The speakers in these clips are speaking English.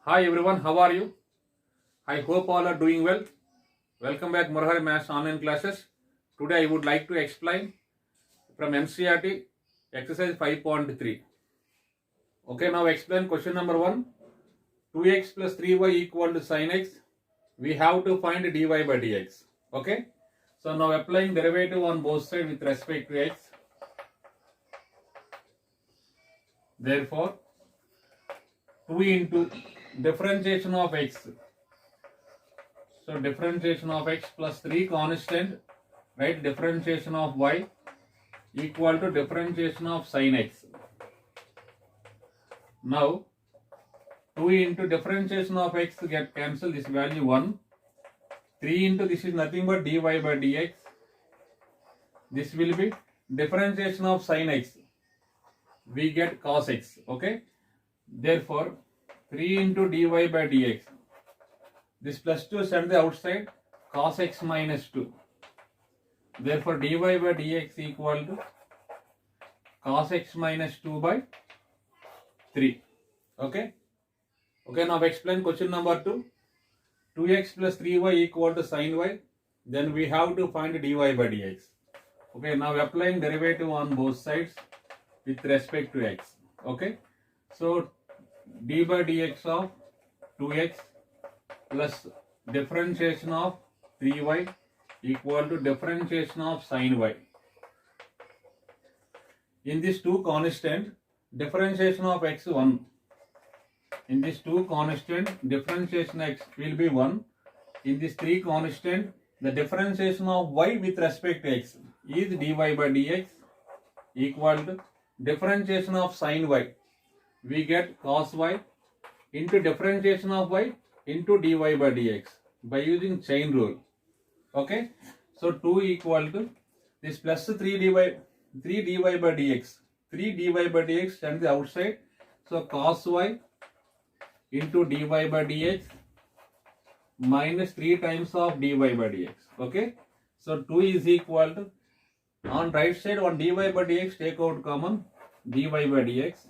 Hi everyone, how are you? I hope all are doing well. Welcome back Murhari Maths online classes. Today I would like to explain from NCERT exercise 5.3. Okay, now explain question number 1. 2x plus 3y equal to sin x. We have to find dy by dx. Okay, so now applying derivative on both sides with respect to x. Therefore, 2 into differentiation of x. So differentiation of x plus 3 constant, right? Differentiation of y equal to differentiation of sin x. Now 2 into differentiation of x get cancelled, this value 1. 3 into this is nothing but dy by dx. This will be differentiation of sin x. We get cos x. Okay. Therefore 3 into dy by dx. This plus 2 send the outside, cos x minus 2. Therefore dy by dx equal to cos x minus 2 by 3. Okay. Okay, now explain question number 2. 2x plus 3y equal to sin y. Then we have to find dy by dx. Okay, now applying derivative on both sides with respect to x. Okay, so d by dx of 2x plus differentiation of 3y equal to differentiation of sin y. In this 2 constant, differentiation of x 1. In this 2 constant, differentiation x will be 1. In this 3 constant, the differentiation of y with respect to x is dy by dx equal to differentiation of sin y. We get cos y into differentiation of y into dy by dx by using chain rule. Okay, so 2 equal to this plus 3 dy by dx. 3 dy by dx and the outside, so cos y into dy by dx minus 3 times of dy by dx. Okay, so 2 is equal to, on right side on dy by dx take out common, dy by dx.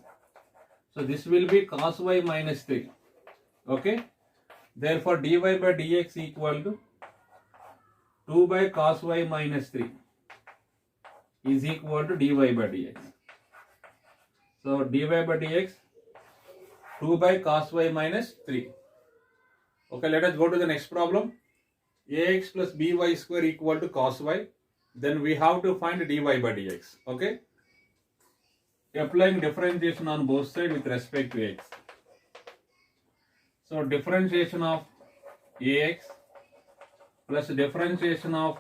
So this will be cos y minus 3. Okay, therefore dy by dx equal to 2 by cos y minus 3 is equal to dy by dx. So dy by dx 2 by cos y minus 3. Okay, let us go to the next problem. Ax plus by square equal to cos y. Then we have to find dy by dx. Okay, applying differentiation on both sides with respect to x. So differentiation of ax plus differentiation of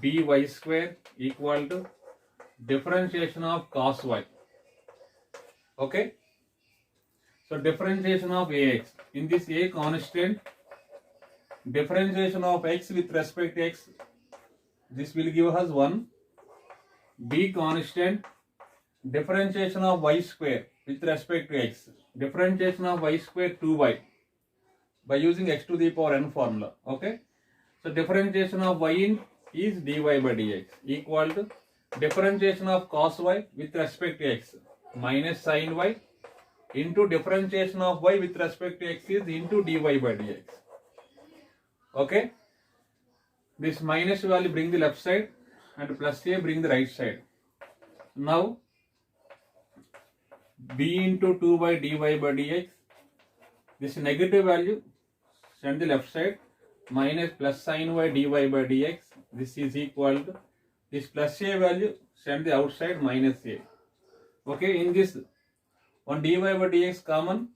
by square equal to differentiation of cos y. Okay, so differentiation of ax. In this a constant, differentiation of x with respect to x, this will give us 1. B constant, differentiation of y square with respect to x, differentiation of y square 2y by using x to the power n formula. Okay, so differentiation of y in is dy by dx equal to differentiation of cos y with respect to x minus sin y into differentiation of y with respect to x is into dy by dx. Okay, this minus value bring the left side and plus a bring the right side. Now b into 2 by dy by dx, this negative value send the left side, minus plus sin y dy by dx, this is equal to this plus a value send the outside minus a. Okay, in this one dy by dx common,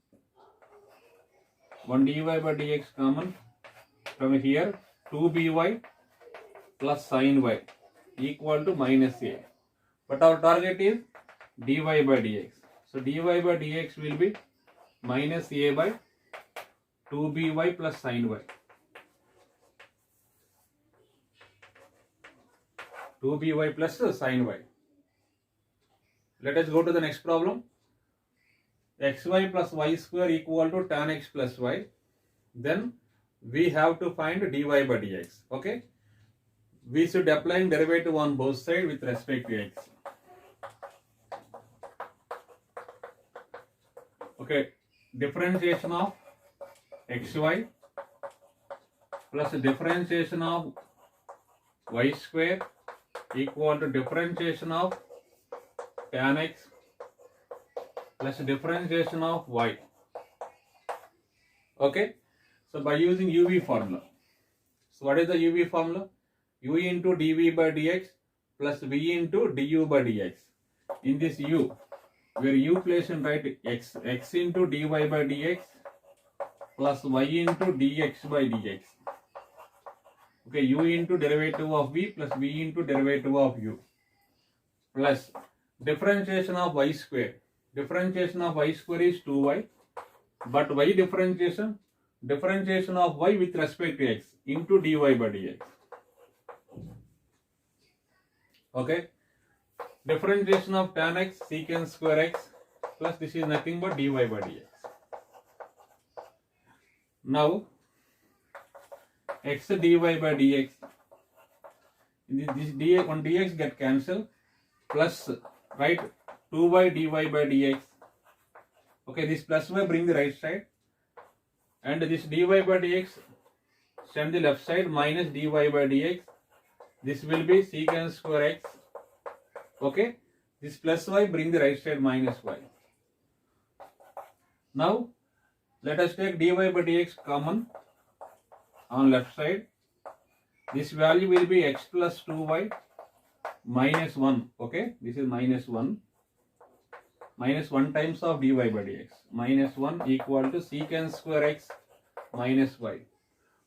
one dy by dx common from here, 2by plus sin y equal to minus a. But our target is dy by dx. So dy by dx will be minus a by 2by plus sin y. 2by plus sin y. Let us go to the next problem. Xy plus y square equal to tan x plus y. Then we have to find dy by dx. Okay, we should apply derivative on both sides with respect to x. Okay, differentiation of xy plus differentiation of y square equal to differentiation of tan x plus differentiation of y. Okay, so by using UV formula. So what is the UV formula? U into dv by dx plus v into du by dx. In this u, where u place in right x into dy by dx plus y into dx by dx. Okay, u into derivative of v plus v into derivative of u plus differentiation of y square. Differentiation of y square is 2y, but y differentiation of y with respect to x into dy by dx. Okay, differentiation of tan x secant square x plus this is nothing but dy by dx. Now x dy by dx, this dx, one dx get cancelled, plus right 2y dy by dx. Okay, this plus y bring the right side, and this dy by dx send the left side, minus dy by dx. This will be secant square x. Okay, this plus y bring the right side, minus y. Now let us take dy by dx common on left side. This value will be x plus 2y minus 1. Okay, this is minus 1. Minus 1 times of dy by dx. Minus 1 equal to secant square x minus y.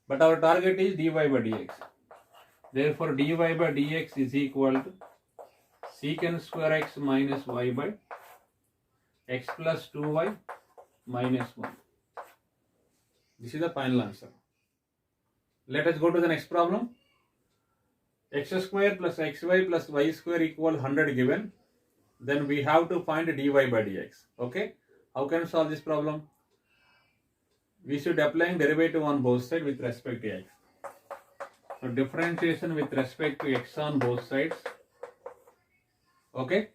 But our target is dy by dx. Therefore dy by dx is equal to secant square x minus y by x plus 2y minus 1. This is the final answer. Let us go to the next problem. X square plus xy plus y square equal 100 given. Then we have to find dy by dx. Okay, how can we solve this problem? We should apply derivative on both sides with respect to x. So differentiation with respect to x on both sides. Okay,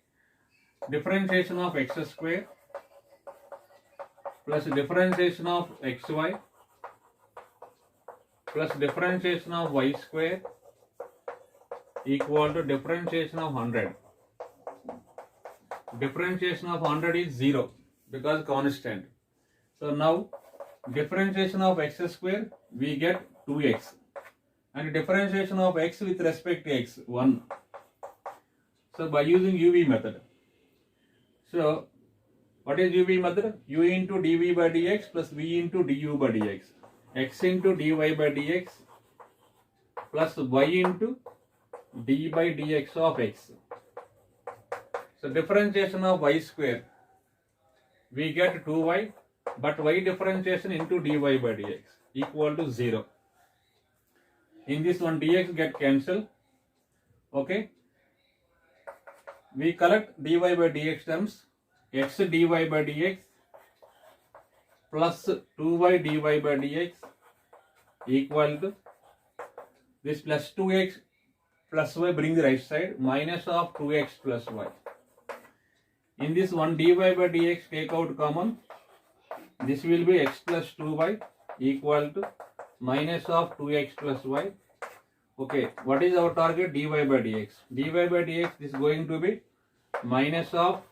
differentiation of x square plus differentiation of xy plus differentiation of y square equal to differentiation of 100. Differentiation of 100 is 0 because constant. So now differentiation of x square we get 2x, and differentiation of x with respect to x 1. So by using UV method. So what is UV method? U into dv by dx plus v into du by dx. X into dy by dx plus y into d by dx of x. So differentiation of y square we get 2y, but y differentiation into dy by dx equal to 0. In this one dx get cancelled. Okay, we collect dy by dx terms. X dy by dx plus 2y dy by dx equal to this plus 2x plus y bring the right side, minus of 2x plus y. In this one dy by dx take out common. This will be x plus 2y equal to minus of 2x plus y. Okay, what is our target? Dy by dx. Dy by dx is going to be minus of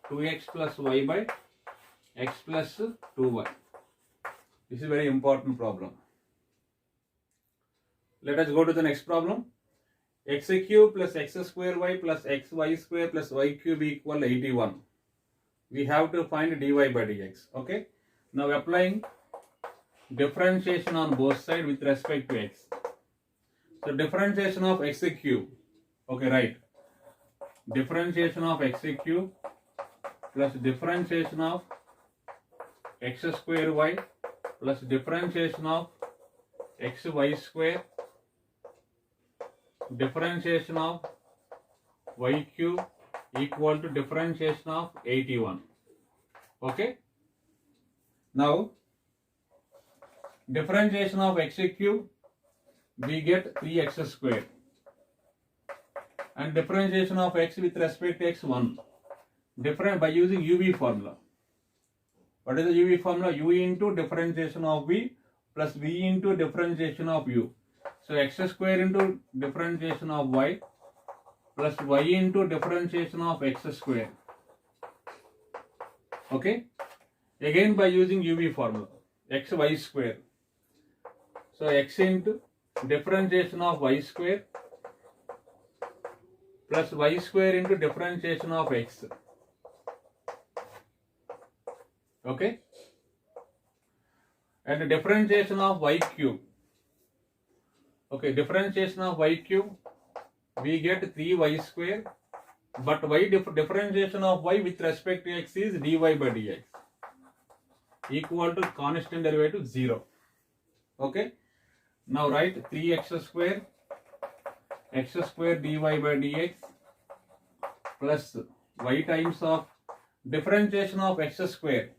2x plus y by x plus 2y. This is a very important problem. Let us go to the next problem. X cube plus x square y plus xy square plus y cube equal 81. We have to find dy by dx. Okay. Now applying differentiation on both sides with respect to x. So differentiation of x cube. Okay, right. Differentiation of x cube plus differentiation of x square y plus differentiation of xy square, differentiation of y cube equal to differentiation of 81. Okay. Now differentiation of x cube we get 3x square, and differentiation of x with respect to x 1. Different by using UV formula. What is the UV formula? U into differentiation of V plus V into differentiation of U. So x square into differentiation of y plus y into differentiation of x square. Okay. Again by using UV formula, x y square. So x into differentiation of y square plus y square into differentiation of x. Okay. And the differentiation of y cube. Okay, differentiation of y cube, we get 3y square, but y differentiation of y with respect to x is dy by dx equal to constant derivative 0. Okay. Now write 3x square dy by dx plus y times of differentiation of x square,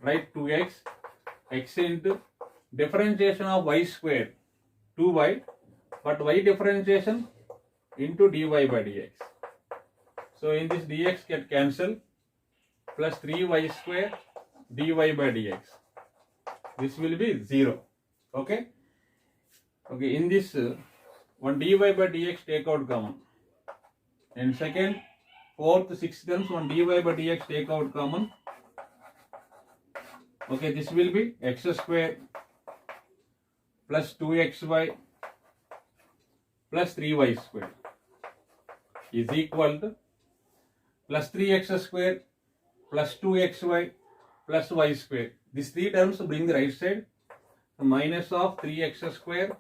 right, 2x, x into differentiation of y square 2y, but y differentiation into dy by dx. So in this dx get cancelled, plus 3y square dy by dx. This will be 0. Okay. Okay. In this one dy by dx take out common. And second, fourth, sixth terms one dy by dx take out common. Okay. This will be x square plus 2xy plus 3y square is equal to plus 3x square plus 2xy plus y square. These three terms bring the right side, minus of 3x square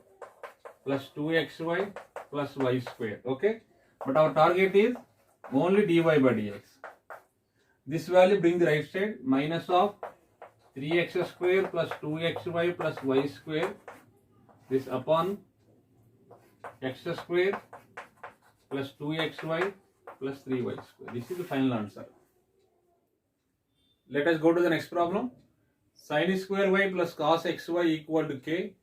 plus 2xy plus y square. Okay. But our target is only dy by dx. This value bring the right side, minus of 3x square plus 2xy plus y square. This upon x square plus 2xy plus 3y square. This is the final answer. Let us go to the next problem. Sin square y plus cos xy equal to k.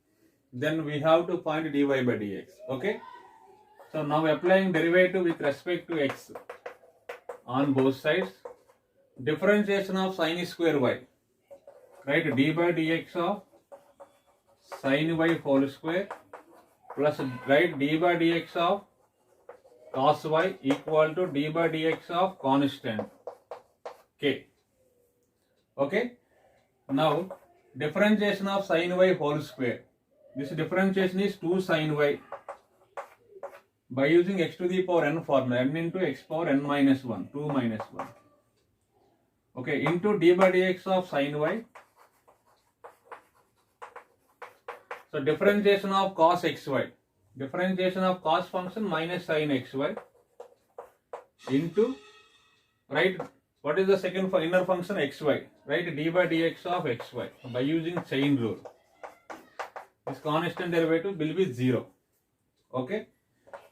Then we have to find dy by dx. Okay. So now applying derivative with respect to x on both sides. Differentiation of sin square y. Right, d by dx of sin y whole square plus right d by dx of cos y equal to d by dx of constant k. Okay. Now differentiation of sin y whole square. This differentiation is 2 sin y by using x to the power n formula, n into x power n minus 1, 2 minus 1. Okay, into d by dx of sin y. So differentiation of cos xy, differentiation of cos function minus sin xy into, right, what is the second inner function xy, right, d by dx of xy by using chain rule. This constant derivative will be 0. Okay.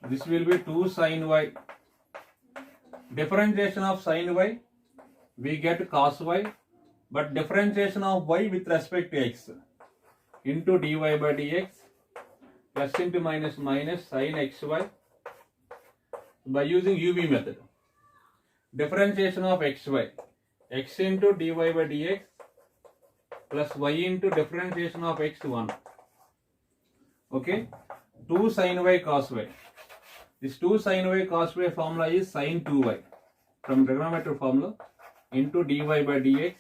This will be 2 sin y. Differentiation of sin y, we get cos y, but differentiation of y with respect to x into dy by dx plus into minus minus sin xy by using UV method. Differentiation of xy, x into dy by dx plus y into differentiation of x1. Okay, 2 sin y cos y. This 2 sin y cos y formula is sin 2y from trigonometric formula into dy by dx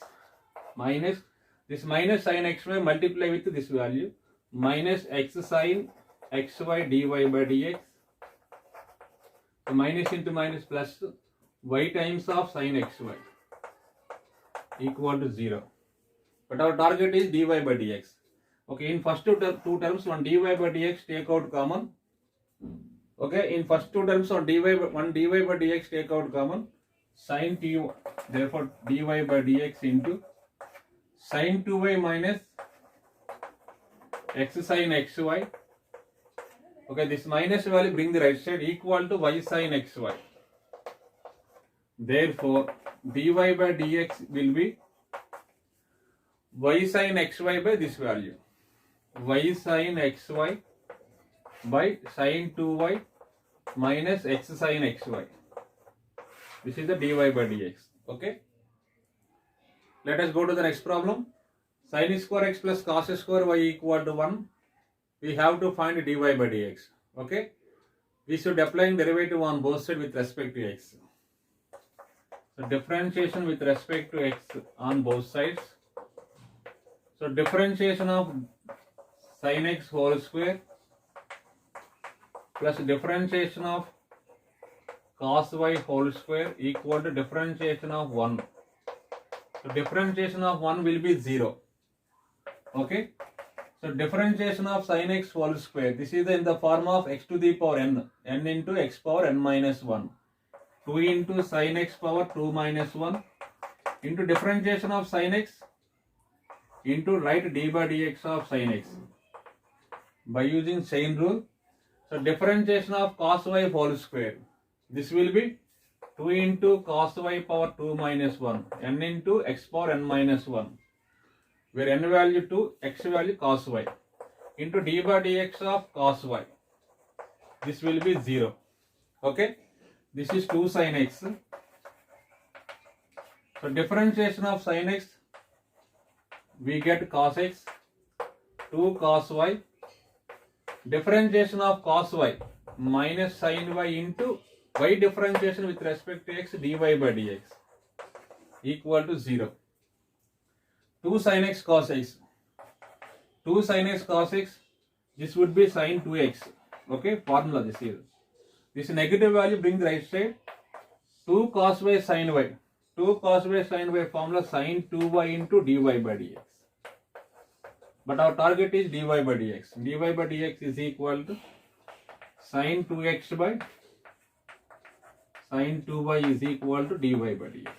minus this minus sin xy multiply with this value minus x sin xy dy by dx. So minus into minus plus y times of sin xy equal to 0. But our target is dy by dx. Okay, in first two terms one dy by dx take out common. Okay, in first two terms on dy by dx take out common, sin t, therefore dy by dx into sin 2y minus x sin xy. Okay, this minus value bring the right side equal to y sin xy. Therefore dy by dx will be y sin xy by this value, y sin xy by sin 2y minus x sin xy. This is the dy by dx. Okay. Let us go to the next problem. Sin square x plus cos square y equal to 1. We have to find dy by dx. Okay. We should apply derivative on both sides with respect to x. So differentiation with respect to x on both sides. So differentiation of sin x whole square plus differentiation of cos y whole square equal to differentiation of 1. So differentiation of 1 will be 0. Okay. So differentiation of sin x whole square. This is in the form of x to the power n. N into x power n minus 1. 2 into sin x power 2 minus 1 into differentiation of sin x into write d by dx of sin x by using chain rule. So differentiation of cos y whole square. This will be 2 into cos y power 2 minus 1 n into x power n minus 1 where n value 2, x value cos y into d by dx of cos y. This will be 0. Okay. This is 2 sin x. So differentiation of sin x, we get cos x, 2 cos y. Differentiation of cos y minus sin y into y differentiation with respect to x dy by dx equal to 0. 2 sin x cos x. 2 sin x cos x, this would be sin 2x. Okay, formula this here. This negative value bring the right side. 2 cos y sin y. 2 cos y sin y formula sin 2y into dy by dx. But our target is dy by dx. Dy by dx is equal to sin 2x by sin 2y is equal to dy by dx.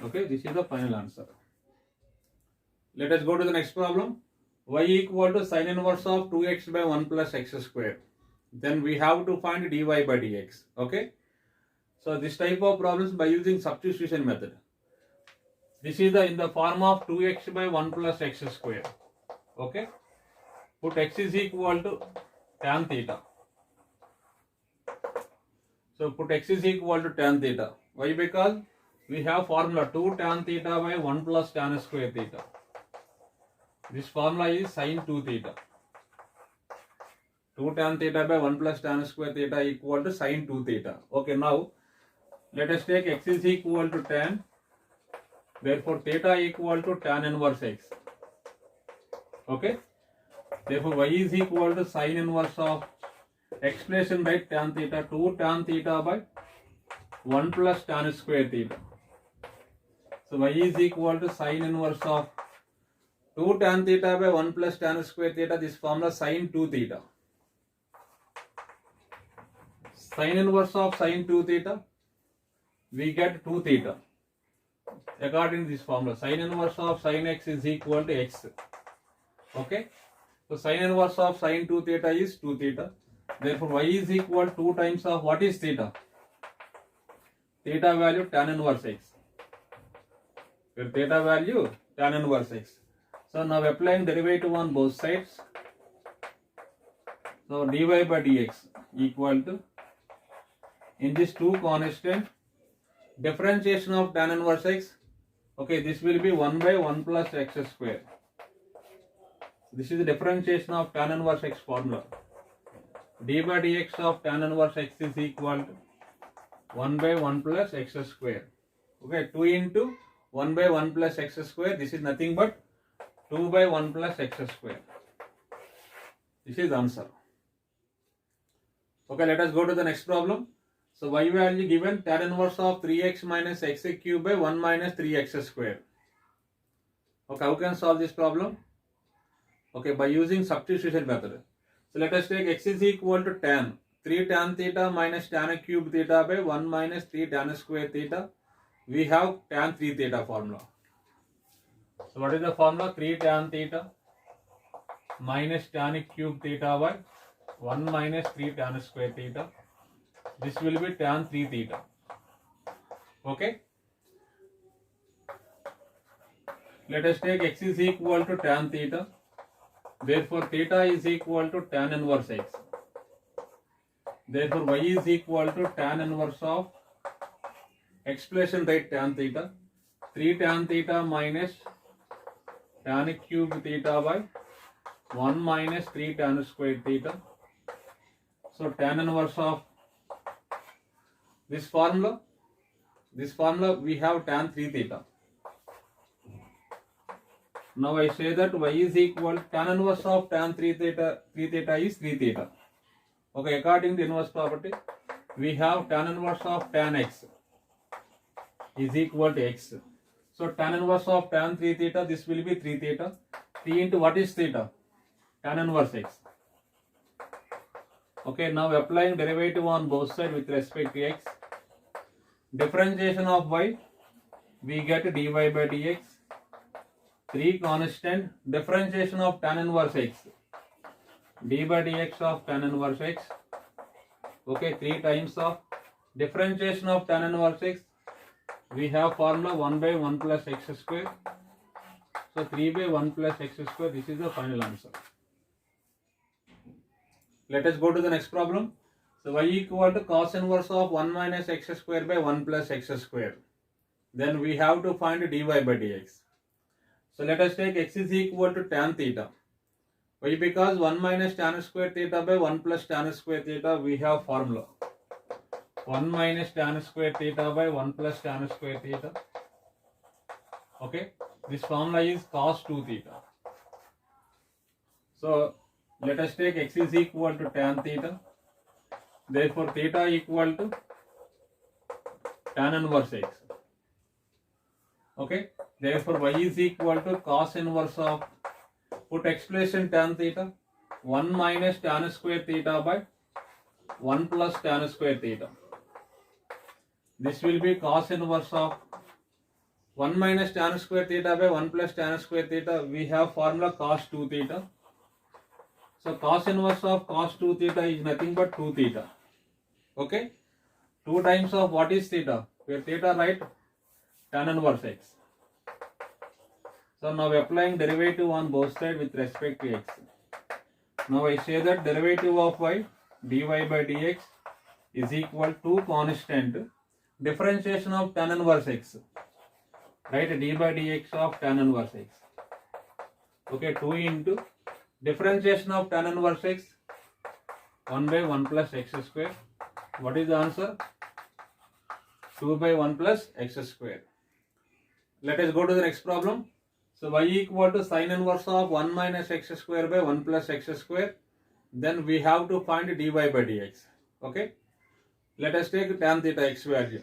Okay, this is the final answer. Let us go to the next problem. Y equal to sin inverse of 2x by 1 plus x square. Then we have to find dy by dx. Okay. So this type of problems by using substitution method. This is in the form of 2x by 1 plus x square. Okay. Put x is equal to tan theta. So put x is equal to tan theta. Why? Because we have formula 2 tan theta by 1 plus tan square theta. This formula is sin 2 theta. 2 tan theta by 1 plus tan square theta equal to sin 2 theta. Okay, now let us take x is equal to tan. Therefore, theta equal to tan inverse x. Okay. Therefore, y is equal to sin inverse of expression by tan theta 2 tan theta by 1 plus tan square theta. So, y is equal to sin inverse of 2 tan theta by 1 plus tan square theta. This formula sin 2 theta. Sin inverse of sin 2 theta, we get 2 theta. According to this formula, sin inverse of sin x is equal to x. Okay. So sin inverse of sin 2 theta is 2 theta. Therefore, y is equal to 2 times of what is theta? Theta value tan inverse x. Your theta value tan inverse x. So now applying derivative on both sides. So dy by dx equal to, in this 2 constant, differentiation of tan inverse x. Okay, this will be 1 by 1 plus x square. This is the differentiation of tan inverse x formula. D by dx of tan inverse x is equal to 1 by 1 plus x square. Okay, 2 into 1 by 1 plus x square. This is nothing but 2 by 1 plus x square. This is answer. Okay, let us go to the next problem. So y value given tan inverse of 3x minus x cube by 1 minus 3x square. Okay, how can solve this problem? Okay, by using substitution method. So let us take x is equal to tan 3 tan theta minus tan cube theta by 1 minus 3 tan square theta. We have tan 3 theta formula. So what is the formula? 3 tan theta minus tan cube theta by 1 minus 3 tan square theta. This will be tan 3 theta. Okay. Let us take x is equal to tan theta. Therefore, theta is equal to tan inverse x. Therefore, y is equal to tan inverse of expression right tan theta 3 tan theta minus tan cube theta by 1 minus 3 tan square theta. So tan inverse of this formula we have tan 3 theta. Now I say that y is equal tan inverse of tan 3 theta is 3 theta. Okay, according to inverse property, we have tan inverse of tan x is equal to x. So tan inverse of tan 3 theta, this will be 3 theta. 3 into what is theta? Tan inverse x. Okay, now applying derivative on both sides with respect to x. Differentiation of y, we get dy by dx. 3 constant, differentiation of tan inverse x. d by dx of tan inverse x. Okay, 3 times of differentiation of tan inverse x. We have formula 1 by 1 plus x square. So 3 by 1 plus x square, this is the final answer. Let us go to the next problem. So y equal to cos inverse of 1 minus x square by 1 plus x square. Then we have to find dy by dx. So let us take x is equal to tan theta. Why? Because 1 minus tan square theta by 1 plus tan square theta, we have formula 1 minus tan square theta by 1 plus tan square theta. Okay, this formula is cos 2 theta. So let us take x is equal to tan theta. Therefore theta equal to tan inverse x. Okay, therefore y is equal to cos inverse of, put expression tan theta, 1 minus tan square theta by 1 plus tan square theta. This will be cos inverse of 1 minus tan square theta by 1 plus tan square theta. We have formula cos 2 theta. So cos inverse of cos 2 theta is nothing but 2 theta. Okay, 2 times of what is theta? Where theta, right? Tan inverse x. So now applying derivative on both sides with respect to x. Now I say that derivative of y, dy by dx is equal to constant differentiation of tan inverse x. Right, d by dx of tan inverse x. Okay, 2 into differentiation of tan inverse x, 1 by 1 plus x square. What is the answer? 2 by 1 plus x square. Let us go to the next problem. So y equal to sin inverse of 1 minus x square by 1 plus x square. Then we have to find dy by dx. Okay, let us take tan theta x value.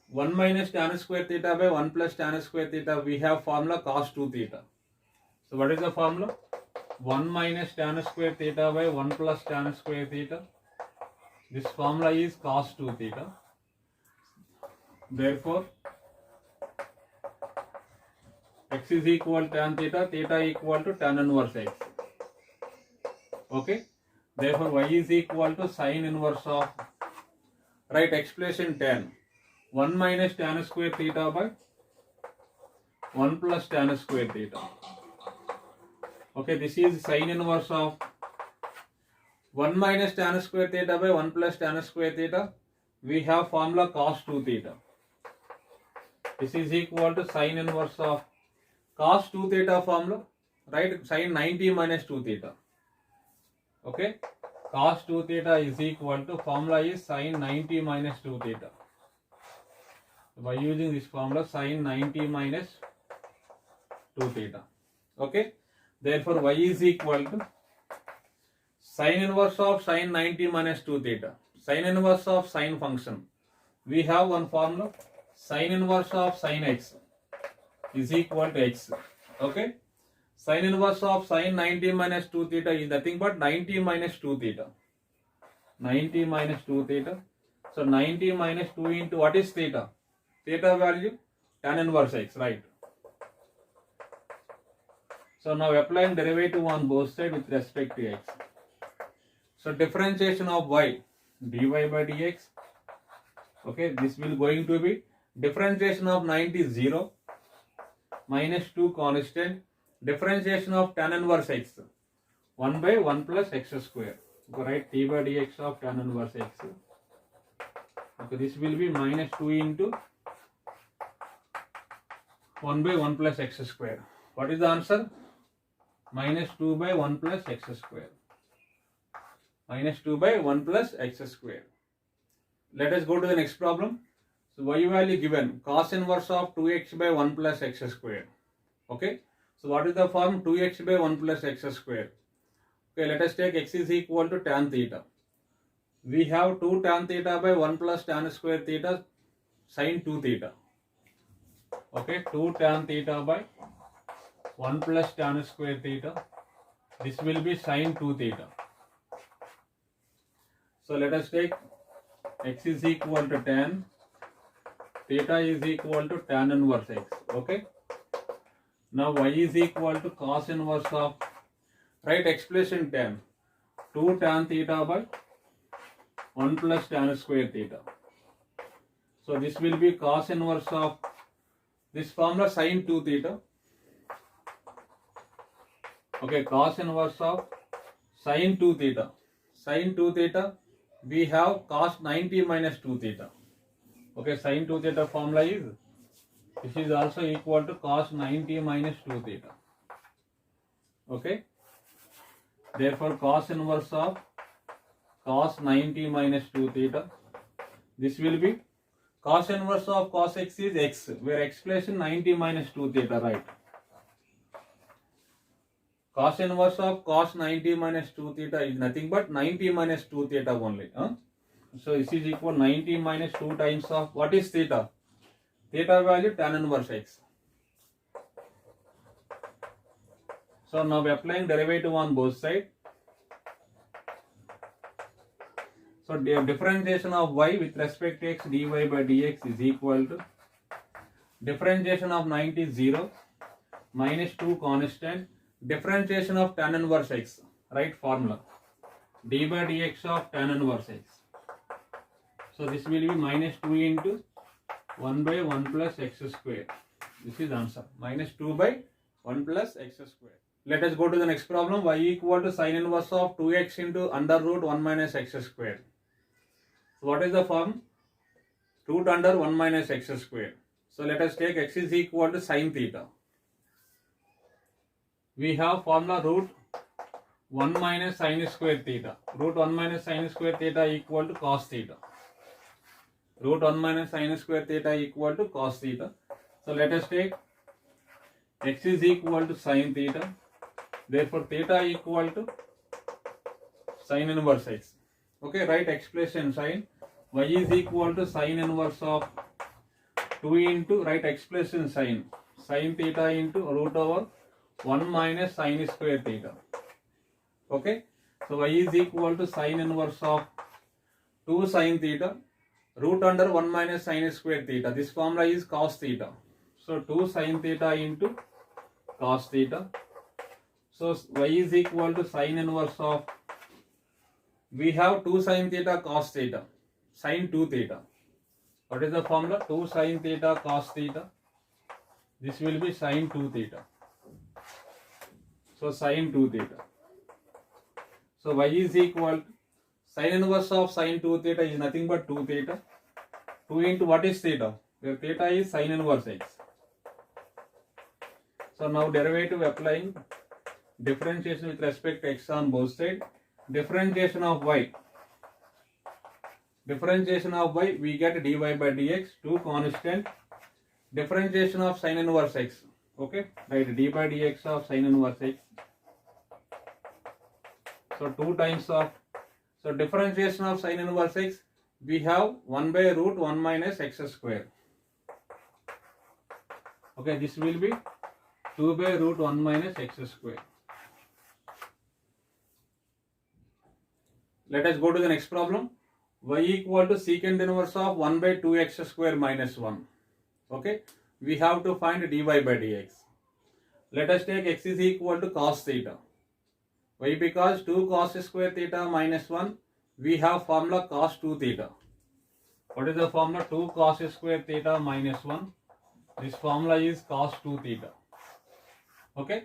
1 minus tan square theta by 1 plus tan square theta, we have formula cos 2 theta. So what is the formula? 1 minus tan square theta by 1 plus tan square theta. This formula is cos 2 theta. Therefore x is equal to tan theta, theta equal to tan inverse x. Okay, therefore y is equal to sin inverse of, right, expression tan, 1 minus tan square theta by 1 plus tan square theta. Okay, this is sin inverse of 1 minus tan square theta by 1 plus tan square theta. We have formula cos 2 theta. This is equal to sin inverse of cos 2 theta formula, right, sin 90 minus 2 theta. Okay, cos 2 theta is equal to, formula is sin 90 minus 2 theta. By using this formula, sin 90 minus 2 theta. Okay, therefore y is equal to sin inverse of sin 90 minus 2 theta. Sin inverse of sin function, we have one formula, sin inverse of sin x is equal to x. Okay, sin inverse of sin 90 minus 2 theta is nothing but 90 minus 2 theta. 90 minus 2 theta. So 90 minus 2 into what is theta? Theta value tan inverse x, right? So now applying derivative on both sides with respect to x. So differentiation of y, dy by dx. Okay, this will going to be differentiation of 90 0 minus 2 constant, differentiation of tan inverse x, 1 by 1 plus x square. Go write t by dx of tan inverse x. Okay, this will be minus 2 into 1 by 1 plus x square. What is the answer? Minus 2 by 1 plus x square. Minus 2 by 1 plus x square. Let us go to the next problem. So y value given, cos inverse of 2x by 1 plus x square. Okay. So what is the form? 2x by 1 plus x square. Okay, let us take x is equal to tan theta. We have 2 tan theta by 1 plus tan square theta sin 2 theta. Okay, 2 tan theta by 1 plus tan square theta. This will be sin 2 theta. So let us take x is equal to tan, theta is equal to tan inverse x. Okay. Now y is equal to cos inverse of, write expression tan, 2 tan theta by 1 plus tan square theta. So this will be cos inverse of this formula sin 2 theta. Okay, cos inverse of sin 2 theta. Sin 2 theta, we have cos 90 minus 2 theta. Okay, sin 2 theta formula is, this is also equal to cos 90 minus 2 theta. Okay. Therefore, cos inverse of cos 90 minus 2 theta. This will be cos inverse of cos x is x, where expression 90 minus 2 theta, right? Cos inverse of cos 90 minus 2 theta is nothing but 90 minus 2 theta only. So this is equal 90 minus 2 times of, what is theta? Theta value tan inverse x. So now we are applying derivative on both sides. So the differentiation of y with respect to x dy by dx is equal to differentiation of 90 is 0 minus 2 constant, differentiation of tan inverse x, right formula, d by dx of tan inverse x. So this will be minus 2 into 1 by 1 plus x square. This is answer, minus 2 by 1 plus x square. Let us go to the next problem. Y equal to sin inverse of 2x into under root 1 minus x square. So what is the form? Root under 1 minus x square. So let us take x is equal to sin theta. We have formula root 1 minus sin square theta. Root 1 minus sin square theta equal to cos theta. Root 1 minus sin square theta equal to cos theta. So let us take x is equal to sin theta. Therefore theta equal to sin inverse x. Okay, write expression sin. Y is equal to sin inverse of 2 into, write expression sin theta into root over 1 minus sin square theta. Okay, so y is equal to sin inverse of 2 sin theta, root under 1 minus sin square theta. This formula is cos theta. So 2 sin theta into cos theta. So y is equal to sin inverse of, we have 2 sin theta cos theta, sin 2 theta. What is the formula? 2 sin theta cos theta. This will be sin 2 theta. So sin 2 theta. So y is equal to sin inverse of sin 2 theta is nothing but 2 theta. 2 into what is theta? Where theta is sin inverse x. So now derivative applying differentiation with respect to x on both sides. Differentiation of y. Differentiation of y, we get dy by dx, 2 constant. Differentiation of sin inverse x. Okay, right, d by dx of sin inverse x. So 2 times of, so differentiation of sin inverse x, we have 1 by root 1 minus x square. Okay, this will be 2 by root 1 minus x square. Let us go to the next problem. Y equal to secant inverse of 1 by 2x square minus 1. Okay, we have to find dy by dx. Let us take x is equal to cos theta. Why? Because 2 cos square theta minus 1, we have formula cos 2 theta. What is the formula? 2 cos square theta minus 1. This formula is cos 2 theta. Okay.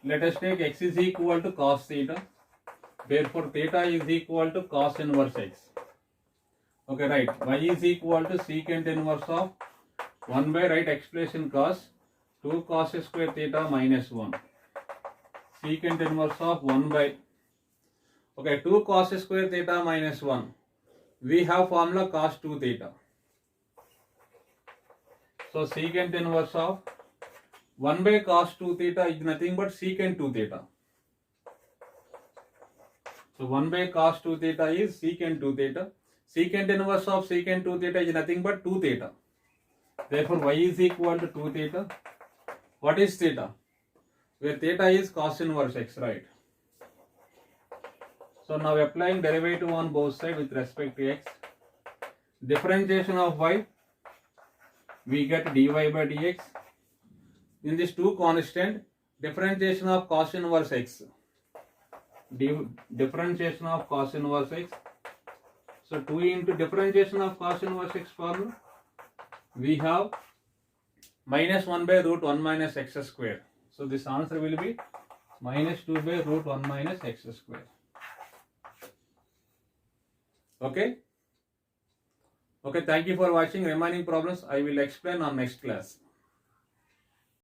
Let us take x is equal to cos theta. Therefore, theta is equal to cos inverse x. Okay, right. Y is equal to secant inverse of 1 by right expression cos 2 cos square theta minus 1. Secant inverse of 1 by, okay, 2 cos square theta minus 1. We have formula cos 2 theta. So secant inverse of 1 by cos 2 theta is nothing but secant 2 theta. So 1 by cos 2 theta is secant 2 theta. Secant inverse of secant 2 theta is nothing but 2 theta. Therefore y is equal to 2 theta. What is theta? Where theta is cos inverse x, right? So now applying derivative on both sides with respect to x. Differentiation of y, we get dy by dx. In this 2 constant, differentiation of cos inverse x. Differentiation of cos inverse x. So 2 into differentiation of cos inverse x formula, we have minus 1 by root 1 minus x square. So this answer will be minus 2 by root 1 minus x square. Okay. Okay, thank you for watching. Remaining problems I will explain on next class.